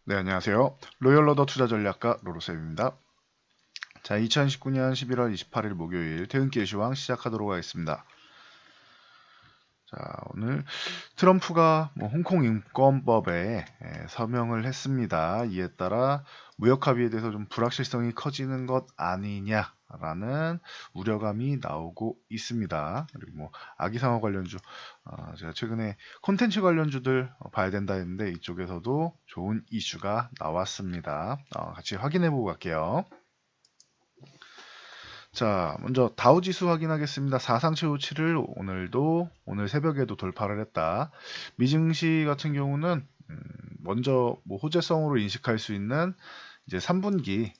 네, 안녕하세요. 로열러더 투자전략가 로로쌤입니다. 자, 2019년 11월 28일 목요일 퇴근길 시황 시작하도록 하겠습니다. 자, 오늘 트럼프가 홍콩 인권법에 서명을 했습니다. 이에 따라 무역 합의에 대해서 좀 불확실성이 커지는 것 아니냐라는 우려감이 나오고 있습니다. 그리고 아기상어 관련주, 제가 최근에 콘텐츠 관련주들 봐야 된다 했는데 이쪽에서도 좋은 이슈가 나왔습니다. 같이 확인해 보고 갈게요. 자, 먼저 다우지수 확인하겠습니다. 사상 최고치를 오늘 새벽에도 돌파를 했다. 미증시 같은 경우는 먼저 호재성으로 인식할 수 있는 이제 3분기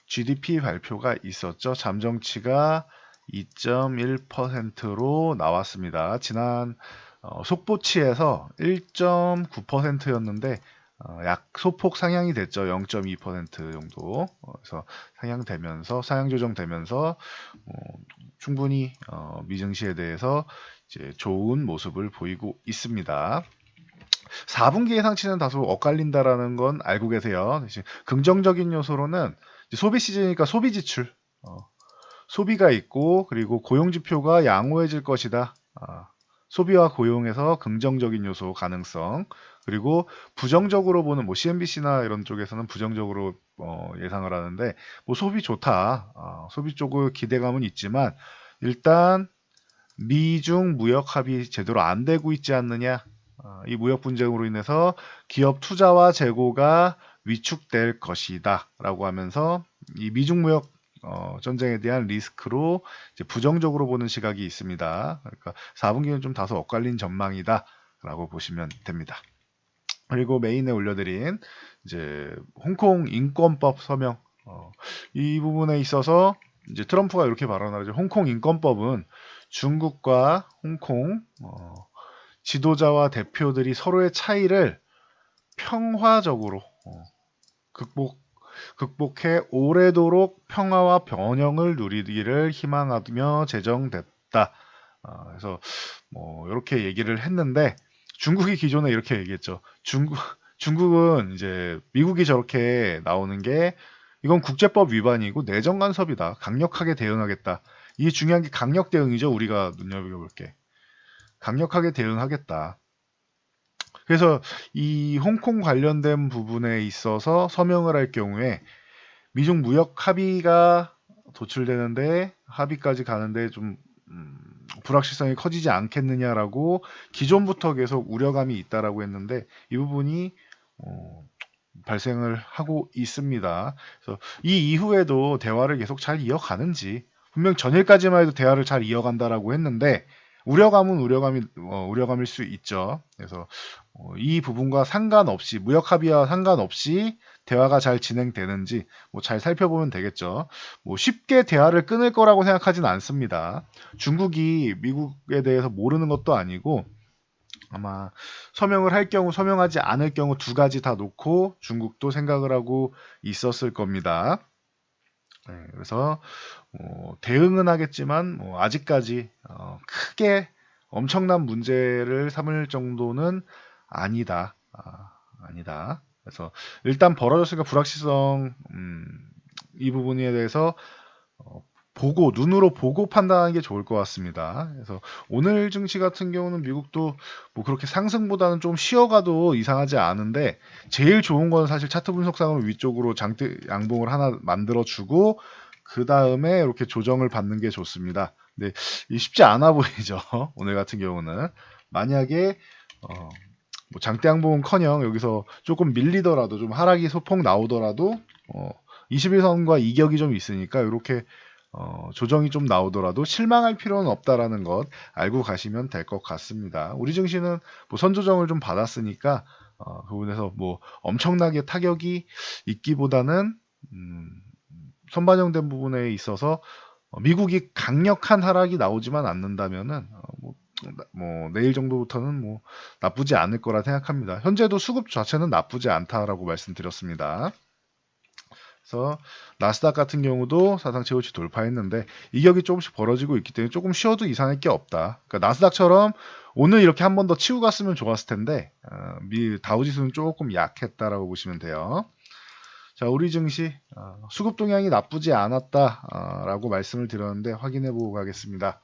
GDP 발표가 있었죠. 잠정치가 2.1%로 나왔습니다. 지난 속보치에서 1.9%였는데 약 소폭 상향이 됐죠. 0.2% 정도. 그래서 상향 조정되면서 충분히 미증시에 대해서 이제 좋은 모습을 보이고 있습니다. 4분기 예상치는 다소 엇갈린다라는 건 알고 계세요. 대신 긍정적인 요소로는 이제 소비 시즌이니까 소비 지출, 소비가 있고 그리고 고용 지표가 양호해질 것이다. 소비와 고용에서 긍정적인 요소 가능성, 그리고 부정적으로 보는 CNBC나 이런 쪽에서는 부정적으로 예상을 하는데 소비 좋다. 소비 쪽의 기대감은 있지만 일단 미중 무역 합의 제대로 안 되고 있지 않느냐. 이 무역 분쟁으로 인해서 기업 투자와 재고가 위축될 것이다 라고 하면서 이 미중 무역 전쟁에 대한 리스크로 이제 부정적으로 보는 시각이 있습니다. 그러니까 4분기는 좀 다소 엇갈린 전망이다 라고 보시면 됩니다. 그리고 메인에 올려드린 이제 홍콩 인권법 서명, 이 부분에 있어서 이제 트럼프가 이렇게 발언하죠. 홍콩 인권법은 중국과 홍콩 지도자와 대표들이 서로의 차이를 평화적으로 극복해 오래도록 평화와 번영을 누리기를 희망하며 제정됐다. 그래서 이렇게 얘기를 했는데 중국이 기존에 이렇게 얘기했죠. 중국은 이제 미국이 저렇게 나오는 게 이건 국제법 위반이고 내정 간섭이다. 강력하게 대응하겠다. 이게 중요한 게 강력 대응이죠. 우리가 눈여겨볼 게. 강력하게 대응하겠다. 그래서 이 홍콩 관련된 부분에 있어서 서명을 할 경우에 미중 무역 합의가 도출되는데 합의까지 가는데 좀 불확실성이 커지지 않겠느냐라고 기존부터 계속 우려감이 있다라고 했는데 이 부분이 발생을 하고 있습니다. 그래서 이 이후에도 대화를 계속 잘 이어가는지 분명 전일까지만 해도 대화를 잘 이어간다라고 했는데 우려감은 우려감일 수 있죠. 그래서 이 부분과 상관없이 무역 합의와 상관없이 대화가 잘 진행되는지 잘 살펴보면 되겠죠. 쉽게 대화를 끊을 거라고 생각하진 않습니다. 중국이 미국에 대해서 모르는 것도 아니고 아마 서명을 할 경우 서명하지 않을 경우 두 가지 다 놓고 중국도 생각을 하고 있었을 겁니다. 네, 그래서 대응은 하겠지만 아직까지 크게 엄청난 문제를 삼을 정도는 아니다. 아니다. 그래서 일단 벌어졌으니까 불확실성 이 부분에 대해서 눈으로 보고 판단하는 게 좋을 것 같습니다. 그래서 오늘 증시 같은 경우는 미국도 그렇게 상승보다는 좀 쉬어가도 이상하지 않은데 제일 좋은 건 사실 차트 분석상으로 위쪽으로 양봉을 하나 만들어주고 그 다음에 이렇게 조정을 받는 게 좋습니다. 근데 쉽지 않아 보이죠. 오늘 같은 경우는 만약에 장대 양봉은커녕 여기서 조금 밀리더라도 좀 하락이 소폭 나오더라도 21선과 이격이 좀 있으니까 이렇게 조정이 좀 나오더라도 실망할 필요는 없다라는 것 알고 가시면 될 것 같습니다. 우리 증시는 선조정을 좀 받았으니까 그 부분에서 엄청나게 타격이 있기보다는 선반영된 부분에 있어서 미국이 강력한 하락이 나오지만 않는다면은 내일 정도부터는 나쁘지 않을 거라 생각합니다. 현재도 수급 자체는 나쁘지 않다라고 말씀드렸습니다. 그래서 나스닥 같은 경우도 사상 최고치 돌파했는데 이격이 조금씩 벌어지고 있기 때문에 조금 쉬어도 이상할 게 없다. 그러니까 나스닥처럼 오늘 이렇게 한 번 더 치고 갔으면 좋았을 텐데 다우지수는 조금 약했다라고 보시면 돼요. 자, 우리 증시 수급 동향이 나쁘지 않았다라고 말씀을 드렸는데 확인해 보고 가겠습니다.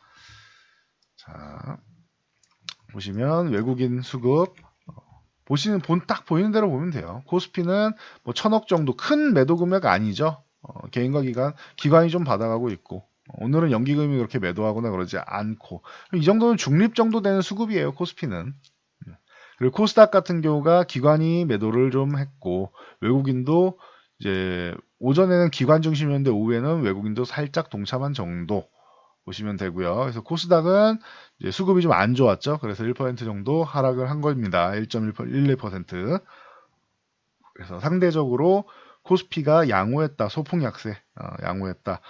자, 보시면 외국인 수급 딱 보이는 대로 보면 돼요. 코스피는 뭐 1000억 정도 큰 매도 금액 아니죠. 개인과 기관이 좀 받아가고 있고 오늘은 연기금이 그렇게 매도하거나 그러지 않고 이 정도는 중립 정도 되는 수급이에요. 코스피는. 그리고 코스닥 같은 경우가 기관이 매도를 좀 했고 외국인도 이제 오전에는 기관 중심이었는데 오후에는 외국인도 살짝 동참한 정도 보시면 되고요. 그래서 코스닥은 이제 수급이 좀 안 좋았죠. 그래서 1% 정도 하락을 한 겁니다. 1.12%. 그래서 상대적으로 코스피가 양호했다. 소폭 약세, 양호했다.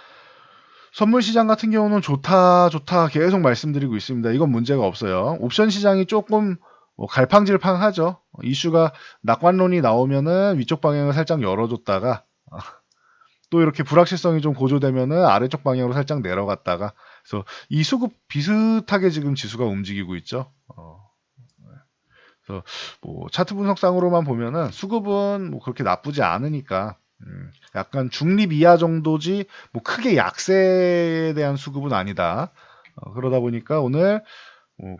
선물 시장 같은 경우는 좋다 계속 말씀드리고 있습니다. 이건 문제가 없어요. 옵션 시장이 조금 갈팡질팡하죠. 이슈가 낙관론이 나오면은 위쪽 방향을 살짝 열어줬다가 또 이렇게 불확실성이 좀 고조되면은 아래쪽 방향으로 살짝 내려갔다가 그래서 이 수급 비슷하게 지금 지수가 움직이고 있죠. 그래서 뭐 차트 분석상으로만 보면은 수급은 뭐 그렇게 나쁘지 않으니까 약간 중립 이하 정도지 뭐 크게 약세에 대한 수급은 아니다. 그러다 보니까 오늘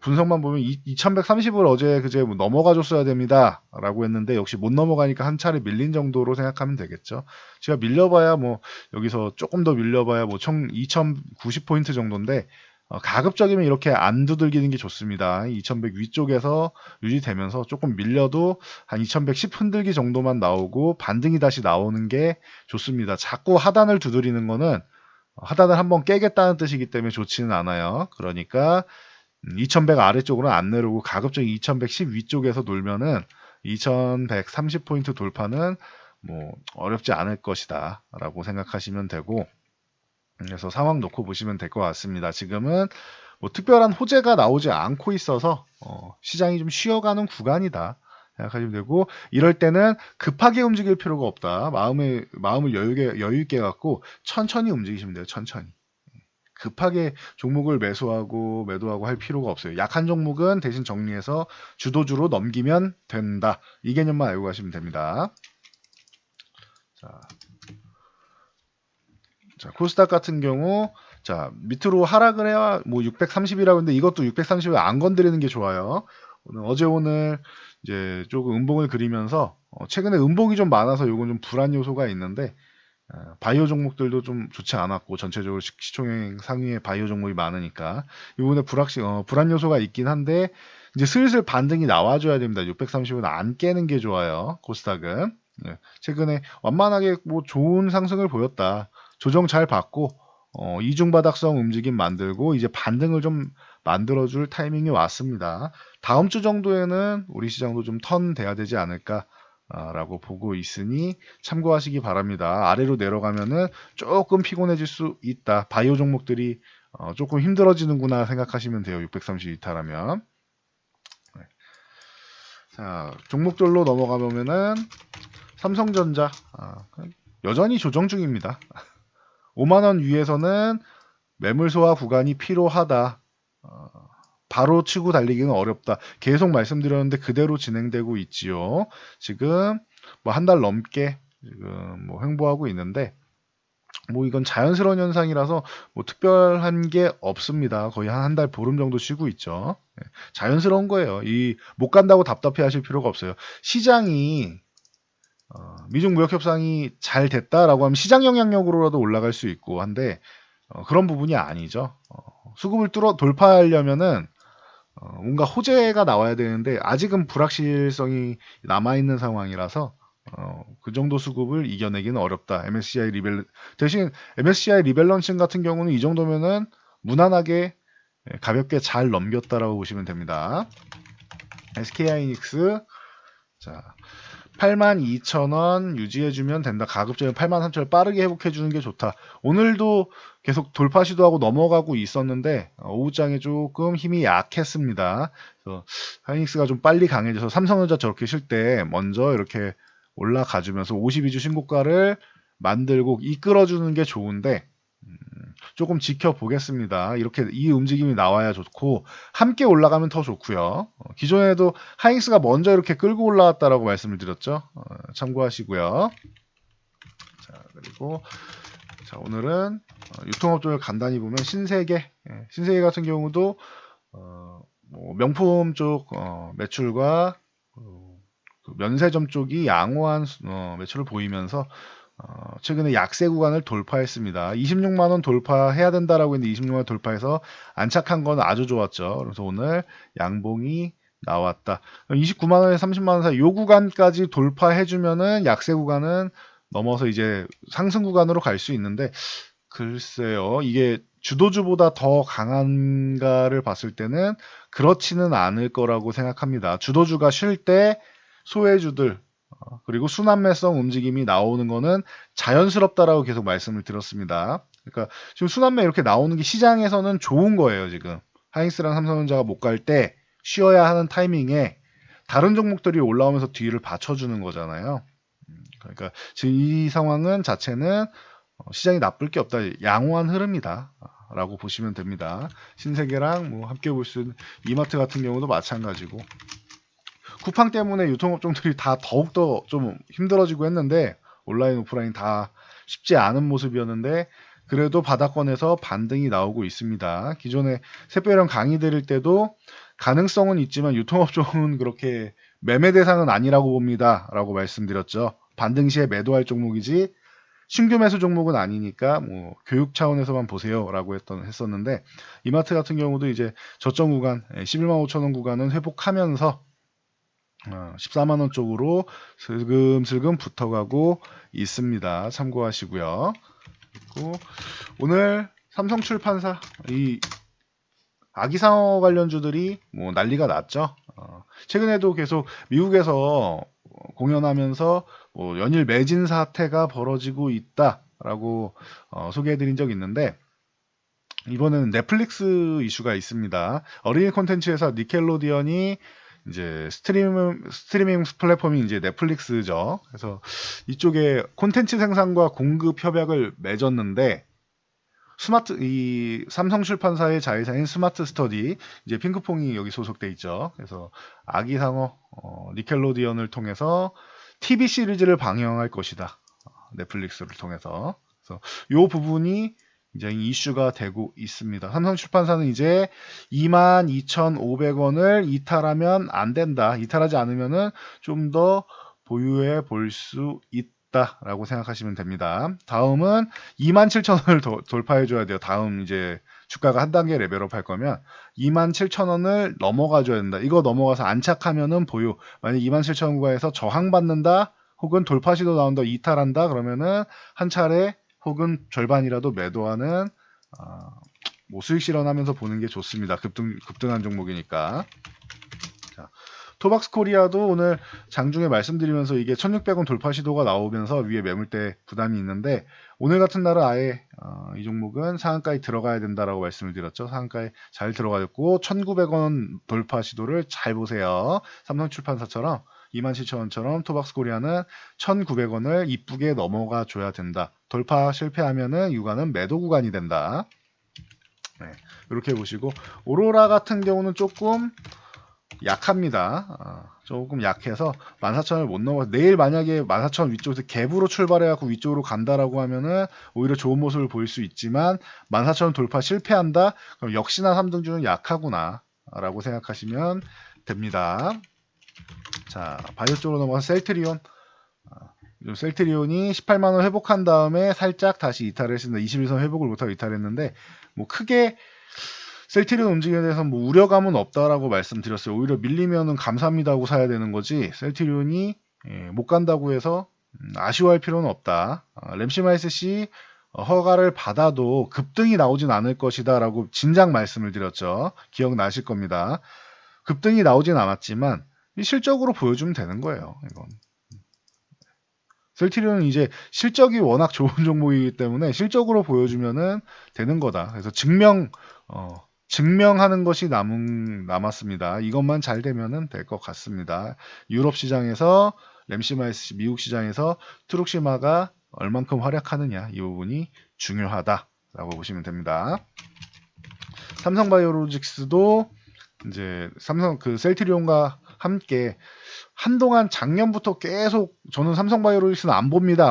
분석만 보면 2130을 어제 그제 뭐 넘어가 줬어야 됩니다 라고 했는데 역시 못 넘어가니까 한 차례 밀린 정도로 생각하면 되겠죠. 제가 밀려봐야 뭐 여기서 조금 더 밀려봐야 뭐 총 2090포인트 정도인데 가급적이면 이렇게 안 두들기는 게 좋습니다. 2100 위쪽에서 유지되면서 조금 밀려도 한 2110 흔들기 정도만 나오고 반등이 다시 나오는 게 좋습니다. 자꾸 하단을 두드리는 거는 하단을 한번 깨겠다는 뜻이기 때문에 좋지는 않아요. 그러니까 2100 아래쪽으로 안 내려오고 가급적이 2110 위쪽에서 놀면은 2130포인트 돌파는 뭐 어렵지 않을 것이다 라고 생각하시면 되고 그래서 상황 놓고 보시면 될 것 같습니다. 지금은 뭐 특별한 호재가 나오지 않고 있어서 시장이 좀 쉬어가는 구간이다 생각하시면 되고 이럴 때는 급하게 움직일 필요가 없다. 마음을 여유 있게 갖고 천천히 움직이시면 돼요. 천천히. 급하게 종목을 매도하고 할 필요가 없어요. 약한 종목은 대신 정리해서 주도주로 넘기면 된다. 이 개념만 알고 가시면 됩니다. 자, 코스닥 같은 경우 자 밑으로 하락을 해야 뭐 630이라고 했는데 이것도 630을 안 건드리는 게 좋아요. 오늘 이제 조금 음봉을 그리면서 최근에 음봉이 좀 많아서 요건 좀 불안 요소가 있는데 바이오 종목들도 좀 좋지 않았고 전체적으로 시총행 상위에 바이오 종목이 많으니까 이번에 불안 요소가 있긴 한데 이제 슬슬 반등이 나와줘야 됩니다. 630은 안 깨는 게 좋아요. 코스닥은 최근에 완만하게 뭐 좋은 상승을 보였다. 조정 잘 받고 이중바닥성 움직임 만들고 이제 반등을 좀 만들어줄 타이밍이 왔습니다. 다음 주 정도에는 우리 시장도 좀 턴 돼야 되지 않을까 라고 보고 있으니 참고하시기 바랍니다. 아래로 내려가면은 조금 피곤해질 수 있다. 바이오 종목들이 조금 힘들어지는구나 생각하시면 돼요. 630 이탈하면. 자, 종목들로 넘어가 보면은 삼성전자 여전히 조정 중입니다. 5만원 위에서는 매물 소화 구간이 필요하다. 바로 치고 달리기는 어렵다. 계속 말씀드렸는데 그대로 진행되고 있지요. 지금 뭐 한 달 넘게 지금 뭐 횡보하고 있는데 뭐 이건 자연스러운 현상이라서 뭐 특별한 게 없습니다. 거의 한 달 보름 정도 쉬고 있죠. 자연스러운 거예요. 이 못 간다고 답답해 하실 필요가 없어요. 시장이 미중 무역 협상이 잘 됐다라고 하면 시장 영향력으로라도 올라갈 수 있고 한데 그런 부분이 아니죠. 수급을 돌파하려면은 뭔가 호재가 나와야 되는데 아직은 불확실성이 남아있는 상황이라서 그 정도 수급을 이겨내기는 어렵다. 대신 MSCI 리밸런싱 같은 경우는 이 정도면은 무난하게 가볍게 잘 넘겼다라고 보시면 됩니다. SK하이닉스 자 82,000원 유지해주면 된다. 가급적이면 83,000원 빠르게 회복해주는 게 좋다. 오늘도 계속 돌파 시도하고 넘어가고 있었는데 오후장에 조금 힘이 약했습니다. 그래서 하이닉스가 좀 빨리 강해져서 삼성전자 저렇게 쉴 때 먼저 이렇게 올라가주면서 52주 신고가를 만들고 이끌어주는 게 좋은데 조금 지켜보겠습니다. 이렇게 이 움직임이 나와야 좋고 함께 올라가면 더 좋고요. 기존에도 하잉스가 먼저 이렇게 끌고 올라왔다라고 말씀을 드렸죠. 참고하시고요. 자, 그리고 자, 오늘은 유통업종을 간단히 보면 신세계 같은 경우도 뭐 명품 쪽 매출과 그 면세점 쪽이 양호한 매출을 보이면서 최근에 약세 구간을 돌파했습니다. 26만 원 돌파해야 된다라고 했는데 26만 원 돌파해서 안착한 건 아주 좋았죠. 그래서 오늘 양봉이 나왔다. 29만 원에서 30만 원 사이 요 구간까지 돌파해주면은 약세 구간은 넘어서 이제 상승 구간으로 갈 수 있는데 글쎄요. 이게 주도주보다 더 강한가를 봤을 때는 그렇지는 않을 거라고 생각합니다. 주도주가 쉴 때 소외주들 그리고 순환매성 움직임이 나오는 거는 자연스럽다라고 계속 말씀을 드렸습니다. 그러니까 지금 순환매 이렇게 나오는 게 시장에서는 좋은 거예요. 지금 하이닉스랑 삼성전자가 못 갈 때 쉬어야 하는 타이밍에 다른 종목들이 올라오면서 뒤를 받쳐주는 거잖아요. 그러니까 지금 이 상황은 자체는 시장이 나쁠 게 없다. 양호한 흐름이다. 라고 보시면 됩니다. 신세계랑 뭐 함께 볼 수 있는 이마트 같은 경우도 마찬가지고 쿠팡 때문에 유통업종들이 다 더욱더 좀 힘들어지고 했는데 온라인 오프라인 다 쉽지 않은 모습이었는데 그래도 바닥권에서 반등이 나오고 있습니다. 기존에 샛별형 강의 드릴 때도 가능성은 있지만 유통업종은 그렇게 매매 대상은 아니라고 봅니다. 라고 말씀드렸죠. 반등 시에 매도할 종목이지 신규 매수 종목은 아니니까 뭐 교육 차원에서만 보세요라고 했었는데 이마트 같은 경우도 이제 저점 구간 11만 5천 원 구간은 회복하면서 14만 원 쪽으로 슬금슬금 붙어가고 있습니다. 참고하시고요. 그리고 오늘 삼성출판사 이 아기상어 관련주들이 뭐 난리가 났죠. 최근에도 계속 미국에서 공연하면서 뭐 연일 매진 사태가 벌어지고 있다라고 소개해드린 적이 있는데 이번에는 넷플릭스 이슈가 있습니다. 어린이 콘텐츠 회사 니켈로디언이 이제 스트리밍 플랫폼이 이제 넷플릭스죠. 그래서 이쪽에 콘텐츠 생산과 공급 협약을 맺었는데 이 삼성 출판사의 자회사인 스마트 스터디 이제 핑크퐁이 여기 소속돼 있죠. 그래서 아기상어 니켈로디언을 통해서 TV 시리즈를 방영할 것이다. 넷플릭스를 통해서. 그래서 이 부분이 이제 이슈가 되고 있습니다. 삼성 출판사는 이제 22,500원을 이탈하면 안 된다. 이탈하지 않으면은 좀 더 보유해 볼 수 있다라고 생각하시면 됩니다. 다음은 27,000원을 돌파해 줘야 돼요. 다음 이제 주가가 한 단계 레벨업 할 거면 27,000원을 넘어가 줘야 된다. 이거 넘어가서 안착하면은 보유. 만약 27,000원 구간에서 저항받는다. 혹은 돌파 시도 나온다. 이탈한다. 그러면은 한 차례 혹은 절반이라도 매도하는 뭐 수익 실현하면서 보는 게 좋습니다. 급등한 종목이니까. 자, 토박스 코리아도 오늘 장중에 말씀드리면서 이게 1600원 돌파 시도가 나오면서 위에 매물대 부담이 있는데 오늘 같은 날은 아예 이 종목은 상한가에 들어가야 된다라고 말씀을 드렸죠. 상한가에 잘 들어가졌고 1900원 돌파 시도를 잘 보세요. 삼성출판사처럼 27,000원처럼 토박스 코리아는 1,900원을 이쁘게 넘어가 줘야 된다. 돌파 실패하면은 유가는 매도 구간이 된다. 네, 이렇게 보시고 오로라 같은 경우는 조금 약합니다. 조금 약해서 14,000원을 못 넘어서 내일 만약에 14,000원 위쪽에서 갭으로 출발해갖고 위쪽으로 간다라고 하면은 오히려 좋은 모습을 보일 수 있지만 14,000원 돌파 실패한다? 그럼 역시나 3등주는 약하구나 라고 생각하시면 됩니다. 자, 바이오 쪽으로 넘어가서 셀트리온. 셀트리온이 18만원 회복한 다음에 살짝 다시 이탈을 했습니다. 21선 회복을 못하고 이탈했는데 뭐 크게 셀트리온 움직임에 대해서 뭐 우려감은 없다라고 말씀드렸어요. 오히려 밀리면은 감사합니다 하고 사야 되는 거지 셀트리온이 못 간다고 해서 아쉬워할 필요는 없다. 램시마이스씨 허가를 받아도 급등이 나오진 않을 것이다 라고 진작 말씀을 드렸죠. 기억나실 겁니다. 급등이 나오진 않았지만 실적으로 보여주면 되는 거예요. 이건. 셀트리온은 이제 실적이 워낙 좋은 종목이기 때문에 실적으로 보여주면은 되는 거다. 그래서 증명하는 것이 남았습니다. 이것만 잘 되면은 될 것 같습니다. 유럽 시장에서 램시마이스 미국 시장에서 트룩시마가 얼만큼 활약하느냐 이 부분이 중요하다라고 보시면 됩니다. 삼성바이오로직스도 이제 삼성 그 셀트리온과 함께 한동안 작년부터 계속 저는 삼성바이오로직스는 안 봅니다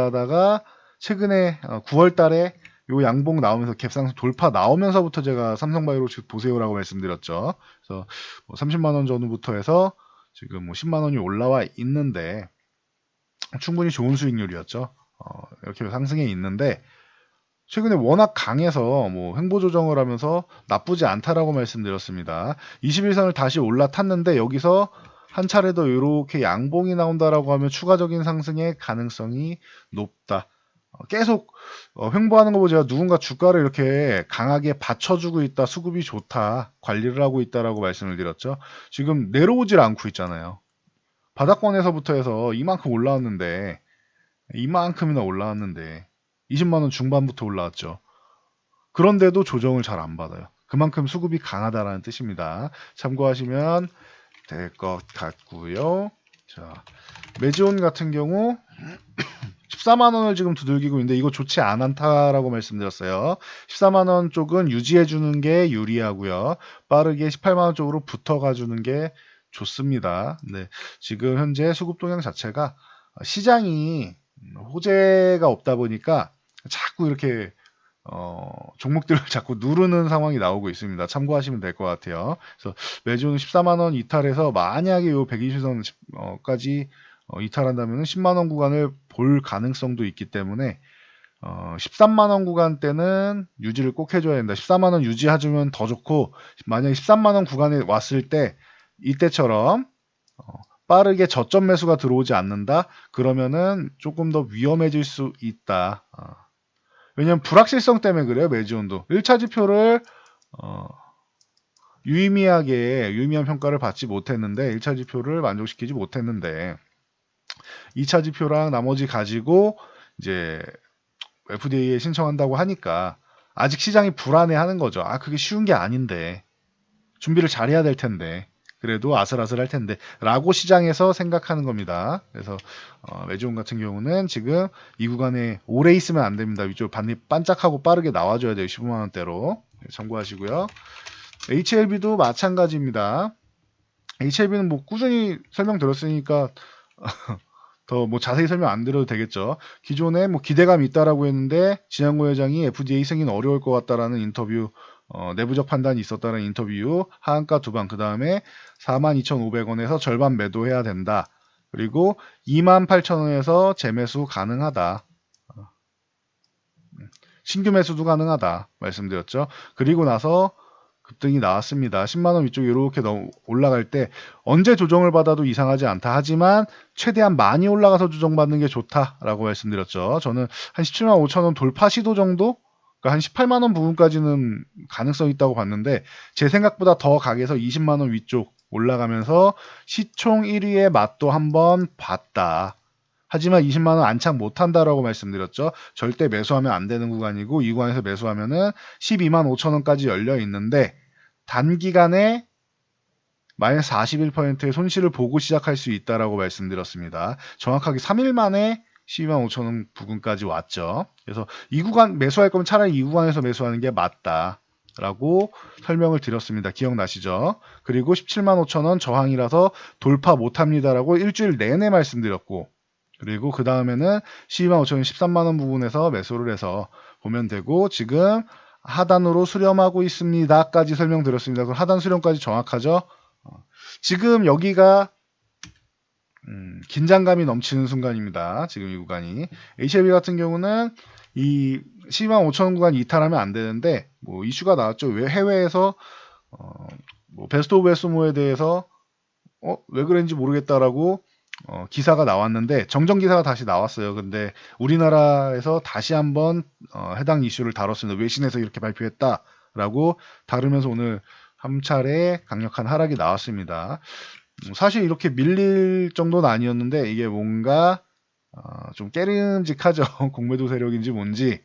하다가 최근에 9월 달에 요 양봉 나오면서 갭상승 돌파 나오면서부터 제가 삼성바이오로직스 보세요라고 말씀드렸죠. 그래서 뭐 30만 원 전후부터 해서 지금 뭐 10만 원이 올라와 있는데 충분히 좋은 수익률이었죠. 이렇게 상승해 있는데 최근에 워낙 강해서 뭐 횡보 조정을 하면서 나쁘지 않다라고 말씀드렸습니다. 21선을 다시 올라탔는데 여기서 한 차례 더 이렇게 양봉이 나온다라고 하면 추가적인 상승의 가능성이 높다. 계속 횡보하는 거 보고 제가 누군가 주가를 이렇게 강하게 받쳐주고 있다, 수급이 좋다, 관리를 하고 있다라고 말씀을 드렸죠. 지금 내려오질 않고 있잖아요. 바닥권에서부터 해서 이만큼 올라왔는데 이만큼이나 올라왔는데 20만 원 중반부터 올라왔죠. 그런데도 조정을 잘 안 받아요. 그만큼 수급이 강하다라는 뜻입니다. 참고하시면 될 것 같고요. 자, 메지온 같은 경우 14만 원을 지금 두들기고 있는데 이거 좋지 않다라고 말씀드렸어요. 14만 원 쪽은 유지해 주는 게 유리하고요. 빠르게 18만 원 쪽으로 붙어가 주는 게 좋습니다. 네, 지금 현재 수급 동향 자체가 시장이 호재가 없다 보니까 자꾸 이렇게 종목들을 자꾸 누르는 상황이 나오고 있습니다. 참고하시면 될 것 같아요. 그래서 매주 14만 원 이탈해서 만약에 요 120선까지 이탈한다면 10만 원 구간을 볼 가능성도 있기 때문에 13만 원 구간 때는 유지를 꼭 해줘야 된다. 14만 원 유지해주면 더 좋고 만약에 13만 원 구간에 왔을 때 이때처럼 빠르게 저점 매수가 들어오지 않는다. 그러면은 조금 더 위험해질 수 있다. 왜냐면 불확실성 때문에 그래요. 매지온도 1차 지표를 유의미한 평가를 받지 못했는데 1차 지표를 만족시키지 못했는데 2차 지표랑 나머지 가지고 이제 FDA에 신청한다고 하니까 아직 시장이 불안해하는 거죠. 그게 쉬운 게 아닌데 준비를 잘해야 될 텐데 그래도 아슬아슬할 텐데 라고 시장에서 생각하는 겁니다. 그래서 매지온 같은 경우는 지금 이 구간에 오래 있으면 안 됩니다. 위쪽 반짝하고 빠르게 나와줘야 돼요. 15만 원대로 참고하시고요. HLB도 마찬가지입니다. HLB는 뭐 꾸준히 설명드렸으니까 더 뭐 자세히 설명 안 드려도 되겠죠. 기존에 뭐 기대감이 있다라고 했는데 진양고 회장이 FDA 승인 어려울 것 같다라는 인터뷰 내부적 판단이 있었다는 인터뷰 이후 하한가 두방 그 다음에 42,500원에서 절반 매도해야 된다. 그리고 28,000원에서 재매수 가능하다. 신규 매수도 가능하다 말씀드렸죠. 그리고 나서 급등이 나왔습니다. 10만원 위쪽 이렇게 올라갈 때 언제 조정을 받아도 이상하지 않다. 하지만 최대한 많이 올라가서 조정받는 게 좋다라고 말씀드렸죠. 저는 한 17만 5천원 돌파 시도 정도? 그러니까 한 18만원 부분까지는 가능성이 있다고 봤는데 제 생각보다 더 강해서 20만원 위쪽 올라가면서 시총 1위의 맛도 한번 봤다. 하지만 20만원 안착 못한다라고 말씀드렸죠. 절대 매수하면 안 되는 구간이고 이 구간에서 매수하면은 12만 5천원까지 열려 있는데 단기간에 마이너스 41%의 손실을 보고 시작할 수 있다라고 말씀드렸습니다. 정확하게 3일 만에 12만 5천원 부근까지 왔죠. 그래서 이 구간 매수할 거면 차라리 이 구간에서 매수하는 게 맞다. 라고 설명을 드렸습니다. 기억나시죠? 그리고 17만 5천원 저항이라서 돌파 못합니다라고 일주일 내내 말씀드렸고 그리고 그 다음에는 12만 5천원 13만원 부분에서 매수를 해서 보면 되고 지금 하단으로 수렴하고 있습니다까지 설명드렸습니다. 그럼 하단 수렴까지 정확하죠? 지금 여기가 긴장감이 넘치는 순간입니다. 지금 이 구간이 HLB 같은 경우는 이 12만 5천원 구간 이탈하면 안 되는데 뭐 이슈가 나왔죠. 왜 해외에서 뭐 베스트 오브 에스모에 대해서 왜 그런지 모르겠다라고 기사가 나왔는데 정정 기사가 다시 나왔어요. 근데 우리나라에서 다시 한번 해당 이슈를 다뤘습니다. 외신에서 이렇게 발표했다라고 다루면서 오늘 한 차례 강력한 하락이 나왔습니다. 사실 이렇게 밀릴 정도는 아니었는데 이게 뭔가 좀 깨름직하죠. 공매도 세력인지 뭔지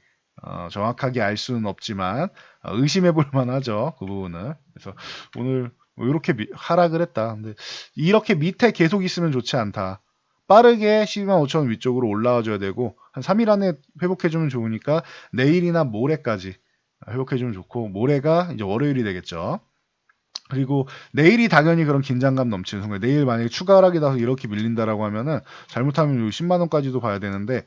정확하게 알 수는 없지만 의심해 볼 만하죠. 그 부분을. 그래서 오늘 뭐 이렇게 하락을 했다. 근데 이렇게 밑에 계속 있으면 좋지 않다. 빠르게 12만 5천원 위쪽으로 올라와 줘야 되고 한 3일 안에 회복해주면 좋으니까 내일이나 모레까지 회복해주면 좋고, 모레가 이제 월요일이 되겠죠. 그리고 내일이 당연히 그런 긴장감 넘치는 순간, 내일 만약에 추가 하락이 나서 이렇게 밀린다라고 하면은 잘못하면 요 10만 원까지도 봐야 되는데,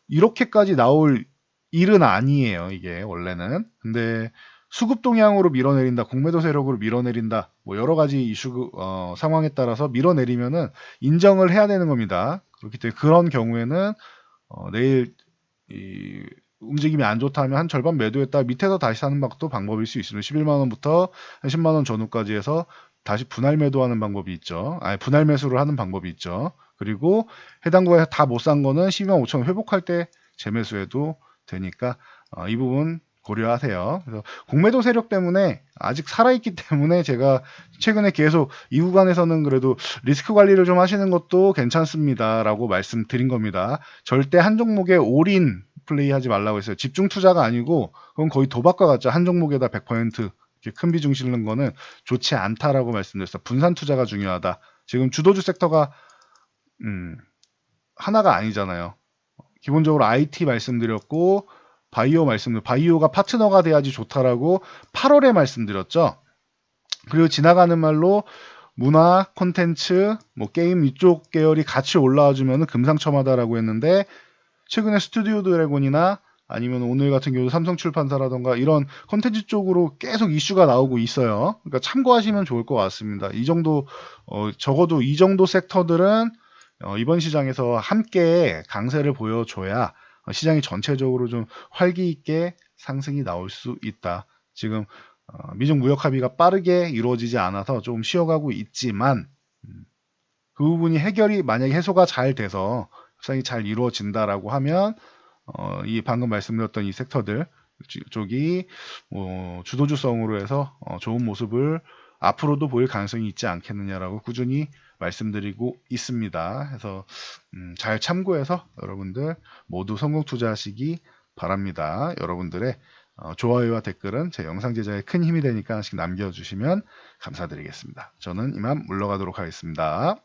이렇게까지 나올 일은 아니에요, 이게 원래는. 근데 수급 동향으로 밀어내린다, 공매도 세력으로 밀어내린다, 뭐 여러 가지 이슈 상황에 따라서 밀어내리면은 인정을 해야 되는 겁니다. 그렇기 때문에 그런 경우에는 내일 이 움직임이 안 좋다면 한 절반 매도했다 밑에서 다시 사는 것도 방법일 수 있습니다. 11만 원부터 한 10만 원 전후까지 해서 다시 분할 매도하는 방법이 있죠. 아니, 분할 매수를 하는 방법이 있죠. 그리고 해당 구간에서 다 못 산 거는 12만 5천 원 회복할 때 재매수해도 되니까 이 부분 고려하세요. 그래서 공매도 세력 때문에 아직 살아있기 때문에 제가 최근에 계속 이 구간에서는 그래도 리스크 관리를 좀 하시는 것도 괜찮습니다라고 말씀드린 겁니다. 절대 한 종목에 올인 플레이 하지 말라고 했어요. 집중 투자가 아니고 그건 거의 도박과 같죠. 한 종목에다 100% 이렇게 큰 비중 실는 거는 좋지 않다라고 말씀드렸어요. 분산 투자가 중요하다. 지금 주도주 섹터가 하나가 아니잖아요. 기본적으로 IT 말씀드렸고 바이오가 파트너가 돼야지 좋다라고 8월에 말씀드렸죠. 그리고 지나가는 말로 문화, 콘텐츠, 뭐 게임 이쪽 계열이 같이 올라와 주면 금상첨화다라고 했는데, 최근에 스튜디오 드래곤이나 아니면 오늘 같은 경우 삼성출판사라던가 이런 콘텐츠 쪽으로 계속 이슈가 나오고 있어요. 그러니까 참고하시면 좋을 것 같습니다. 이 정도 적어도 이 정도 섹터들은 이번 시장에서 함께 강세를 보여줘야 시장이 전체적으로 좀 활기 있게 상승이 나올 수 있다. 지금 미중 무역 합의가 빠르게 이루어지지 않아서 좀 쉬어가고 있지만, 그 부분이 해결이 만약에 해소가 잘 돼서 협상이 잘 이루어진다라고 하면 이 방금 말씀드렸던 이 섹터들 쪽이 주도주성으로 해서 좋은 모습을 앞으로도 보일 가능성이 있지 않겠느냐라고 꾸준히 말씀드리고 있습니다. 그래서 잘 참고해서 여러분들 모두 성공 투자하시기 바랍니다. 여러분들의 좋아요와 댓글은 제 영상 제작에 큰 힘이 되니까 하나씩 남겨주시면 감사드리겠습니다. 저는 이만 물러가도록 하겠습니다.